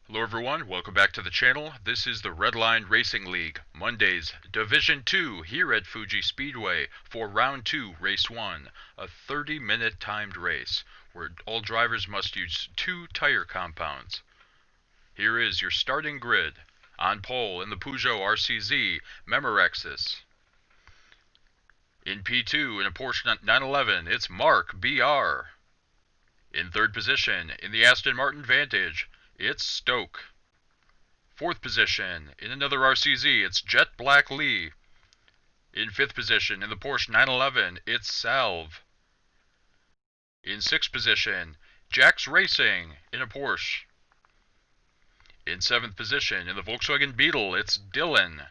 Hello everyone, welcome back to the channel. This is the Redline Racing League, Mondays, Division 2 here at Fuji Speedway for Round 2, Race 1, a 30-minute timed race where all drivers must use 2 tire compounds. Here is your starting grid. On pole in the Peugeot RCZ, Memorexis. In P2 in a Porsche 911, it's Mark BR. In third position in the Aston Martin Vantage, it's Stoke. Fourth position, in another RCZ, it's Jet Black Lee. In fifth position, in the Porsche 911, it's Salve. In sixth position, Jax Racing, in a Porsche. In seventh position, in the Volkswagen Beetle, it's Dylan.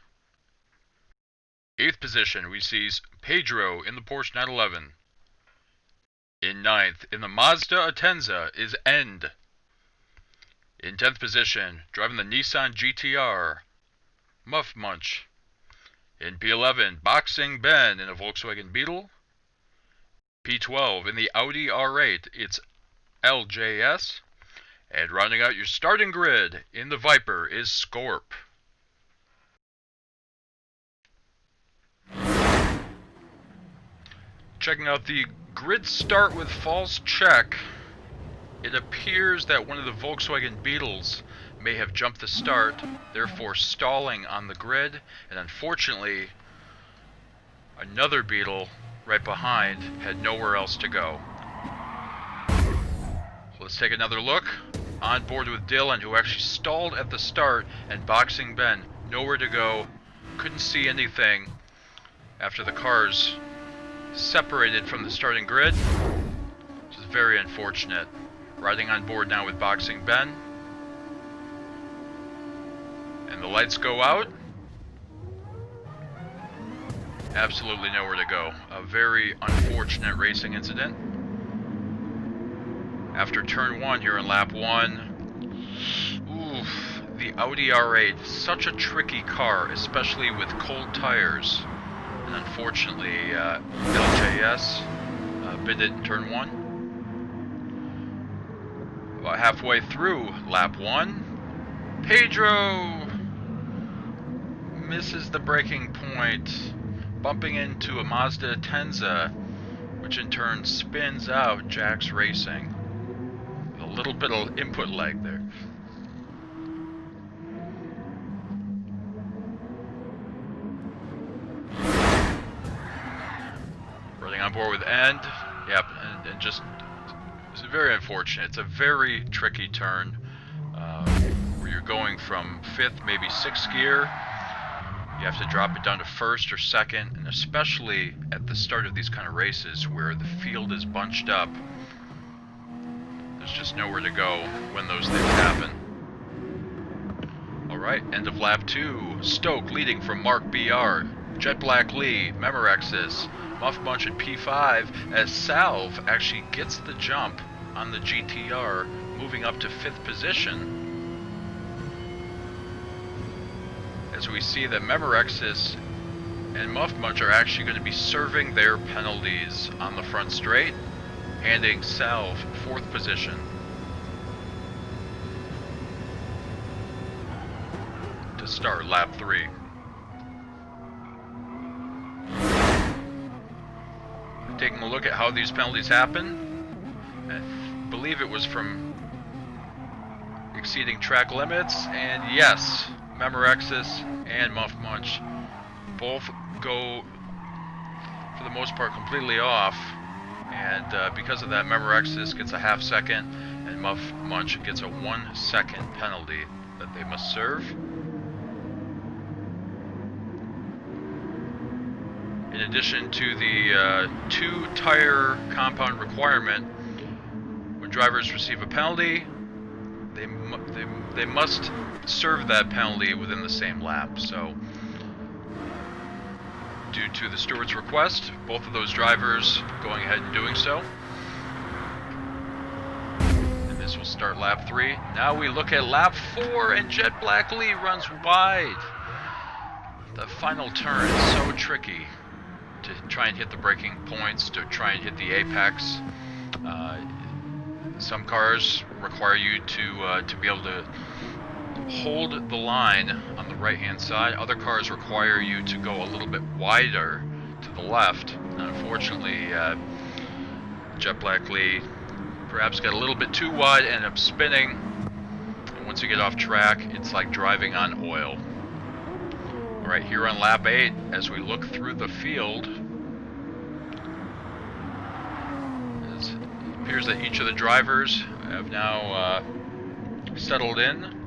Eighth position, we see Pedro in the Porsche 911. In ninth, in the Mazda Atenza, is End. In 10th position, driving the Nissan GTR, Muff Munch. In P11, Boxing Ben in a Volkswagen Beetle. P12, in the Audi R8, it's LJS. And rounding out your starting grid in the Viper is Scorp. Checking out the grid start with false check. It appears that one of the Volkswagen Beetles may have jumped the start, therefore stalling on the grid, and unfortunately, another Beetle right behind had nowhere else to go. So let's take another look. On board with Dylan, who actually stalled at the start, and Boxing Ben, nowhere to go, couldn't see anything after the cars separated from the starting grid, which is very unfortunate. Riding on board now with Boxing Ben. And the lights go out. Absolutely nowhere to go. A very unfortunate racing incident. After turn 1 here in lap 1. Oof, the Audi R8, such a tricky car, especially with cold tires. And unfortunately, LJS bit it in turn 1. About halfway through lap 1, Pedro misses the braking point, bumping into a Mazda Atenza, which in turn spins out Jax Racing. A little bit of input lag there. Running on board with End, yep, and just it's very unfortunate. It's a very tricky turn where you're going from 5th, maybe 6th gear. You have to drop it down to 1st or 2nd, and especially at the start of these kind of races where the field is bunched up, there's just nowhere to go when those things happen. Alright, end of lap 2. Stoke leading from Mark BR. Jet Black Lee, Memorexis, Muff Bunch at P5 as Salve actually gets the jump on the GTR, moving up to 5th position. As we see that Memorexis and Muff Bunch are actually going to be serving their penalties on the front straight, handing Salve 4th position. To start lap 3. Taking a look at how these penalties happen, I believe it was from exceeding track limits, and yes, Memorexis and Muff Munch both go, for the most part, completely off, and because of that, Memorexis gets a half second, and Muff Munch gets a 1 second penalty that they must serve. In addition to the 2 tire compound requirement, when drivers receive a penalty, they must serve that penalty within the same lap. So, due to the steward's request, both of those drivers going ahead and doing so. And this will start lap 3. Now we look at lap 4, and Jet Black Lee runs wide. The final turn is so tricky to try and hit the braking points, to try and hit the apex. Some cars require you to be able to hold the line on the right-hand side. Other cars require you to go a little bit wider to the left. And unfortunately, Jet Black Lee perhaps got a little bit too wide, ended up spinning. And once you get off track, it's like driving on oil. All right, here on lap 8, as we look through the field, it appears that each of the drivers have now settled in.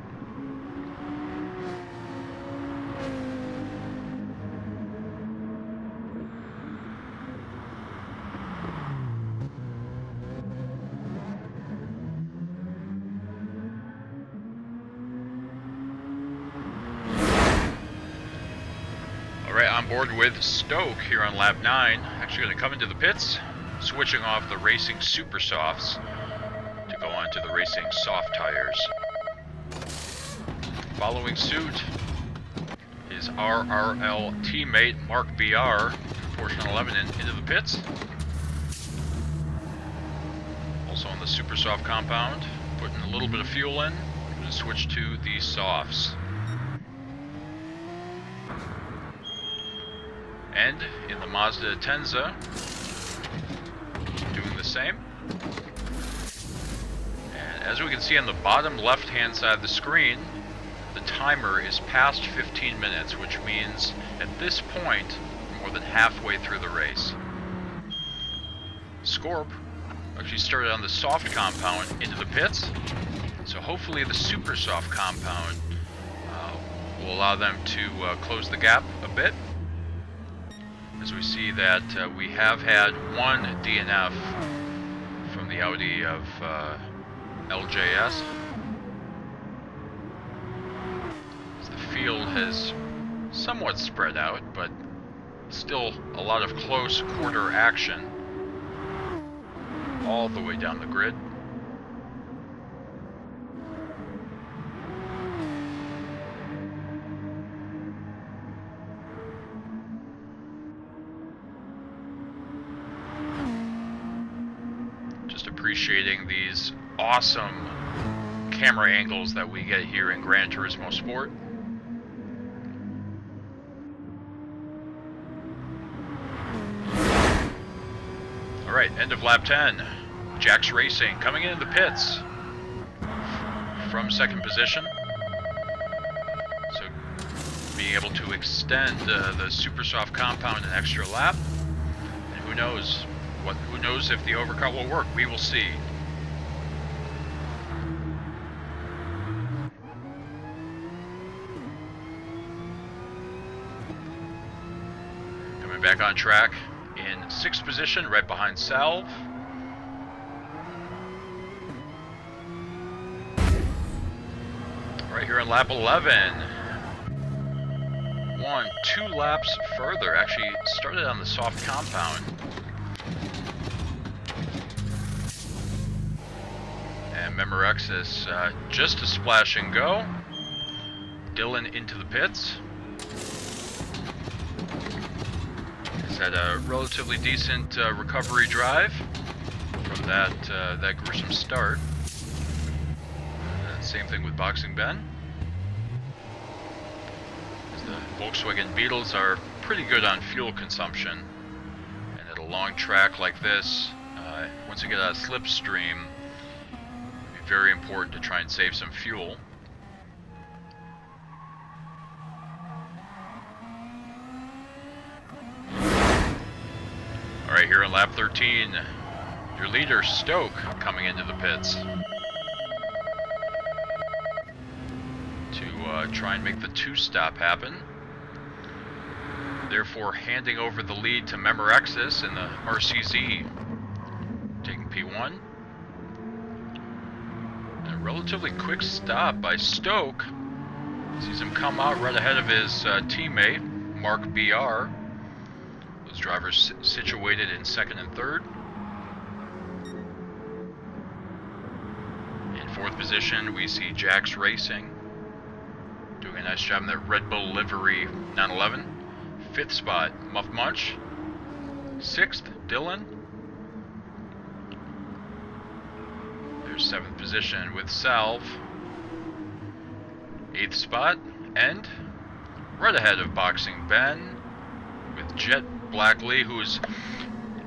Alright, on board with Stoke here on lap 9. Actually going to come into the pits, switching off the racing super softs to go on to the racing soft tires. Following suit is RRL teammate Mark BR, Porsche 11 into the pits. Also on the super soft compound, putting a little bit of fuel in. I'm going to switch to the softs. And in the Mazda Tenza, doing the same. And as we can see on the bottom left-hand side of the screen, the timer is past 15 minutes, which means at this point, more than halfway through the race. Scorp actually started on the soft compound into the pits, so hopefully the super soft compound will allow them to close the gap a bit. As we see that we have had one DNF from the Audi of LJS. As the field has somewhat spread out, but still a lot of close quarter action all the way down the grid. Appreciating these awesome camera angles that we get here in Gran Turismo Sport. Alright, end of lap 10. Jax Racing coming into the pits from second position. So being able to extend the super soft compound an extra lap. And who knows? Who knows if the overcut will work? We will see. Coming back on track in 6th position, right behind Salve. Right here on lap 11. 2 laps further. Actually started on the soft compound. And Memoryxis just a splash and go. Dylan into the pits. He's had a relatively decent recovery drive from that gruesome start. Same thing with Boxing Ben. The Volkswagen Beetles are pretty good on fuel consumption, and at a long track like this, once you get out of slipstream, very important to try and save some fuel. Alright, here in lap 13, your leader Stoke coming into the pits to try and make the 2-stop happen. Therefore handing over the lead to Memoryxis in the RCZ, taking P1. Relatively quick stop by Stoke. Sees him come out right ahead of his teammate, Mark BR. Those drivers situated in 2nd and 3rd. In 4th position, we see Jax Racing doing a nice job in that Red Bull livery 911. 5th spot, Muff Munch. 6th, Dylan. 7th position with Salve. 8th spot, and right ahead of Boxing Ben with Jet Blackley, who's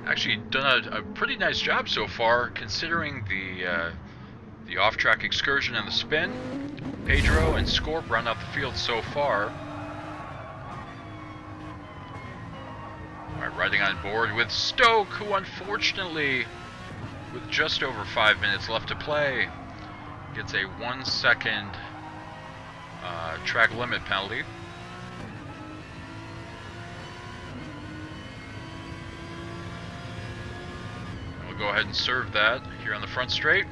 actually done a pretty nice job so far considering the off-track excursion and the spin. Pedro and Scorp round out the field so far. Alright, riding on board with Stoke, who unfortunately, with just over 5 minutes left to play, gets a 1 second track limit penalty. And we'll go ahead and serve that here on the front straight,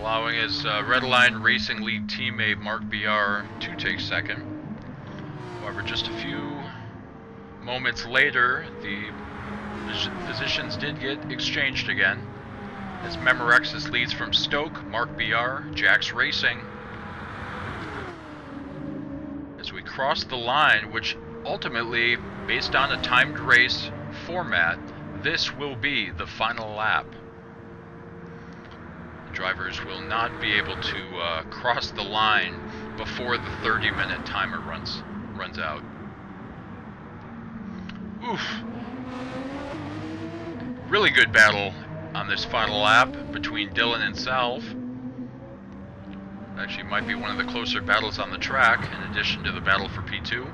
allowing his Redline Racing League teammate Mark BR to take second. However, just a few moments later, the positions did get exchanged again, as Memorexis leads from Stoke, Mark BR, Jax Racing. As we cross the line, which ultimately, based on a timed race format, this will be the final lap. The drivers will not be able to cross the line before the 30-minute timer runs out. Oof. Really good battle on this final lap between Dylan and Salve. Actually might be one of the closer battles on the track, in addition to the battle for P2.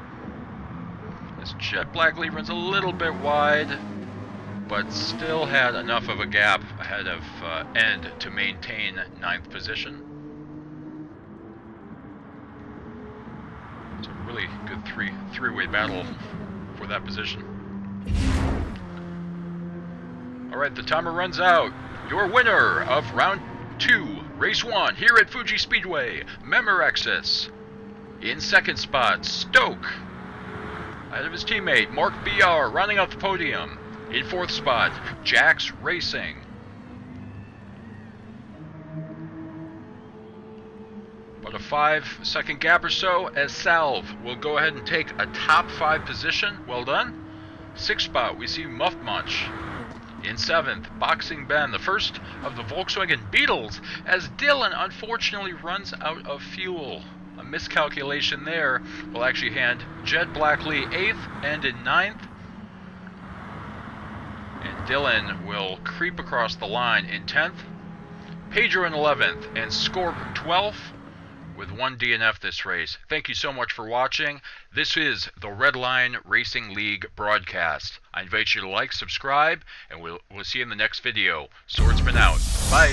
As Jet Blackley runs a little bit wide, but still had enough of a gap ahead of End to maintain 9th position. It's a really good three-way battle for that position. Alright, the timer runs out. Your winner of round 2, race 1, here at Fuji Speedway, Memorexis. In 2nd spot, Stoke, ahead of his teammate, Mark BR, rounding out the podium. In 4th spot, Jax Racing. About a 5-second gap or so as Salve will go ahead and take a top 5 position. Well done. 6th spot, we see Muff Munch. In 7th, Boxing Ben, the first of the Volkswagen Beetles, as Dylan unfortunately runs out of fuel. A miscalculation there will actually hand Jet Blackley 8th and in 9th. And Dylan will creep across the line in 10th. Pedro in 11th and Scorp 12th, with 1 DNF this race. Thank you so much for watching. This is the Redline Racing League broadcast. I invite you to like, subscribe, and we'll see you in the next video. Swordsman out. Bye.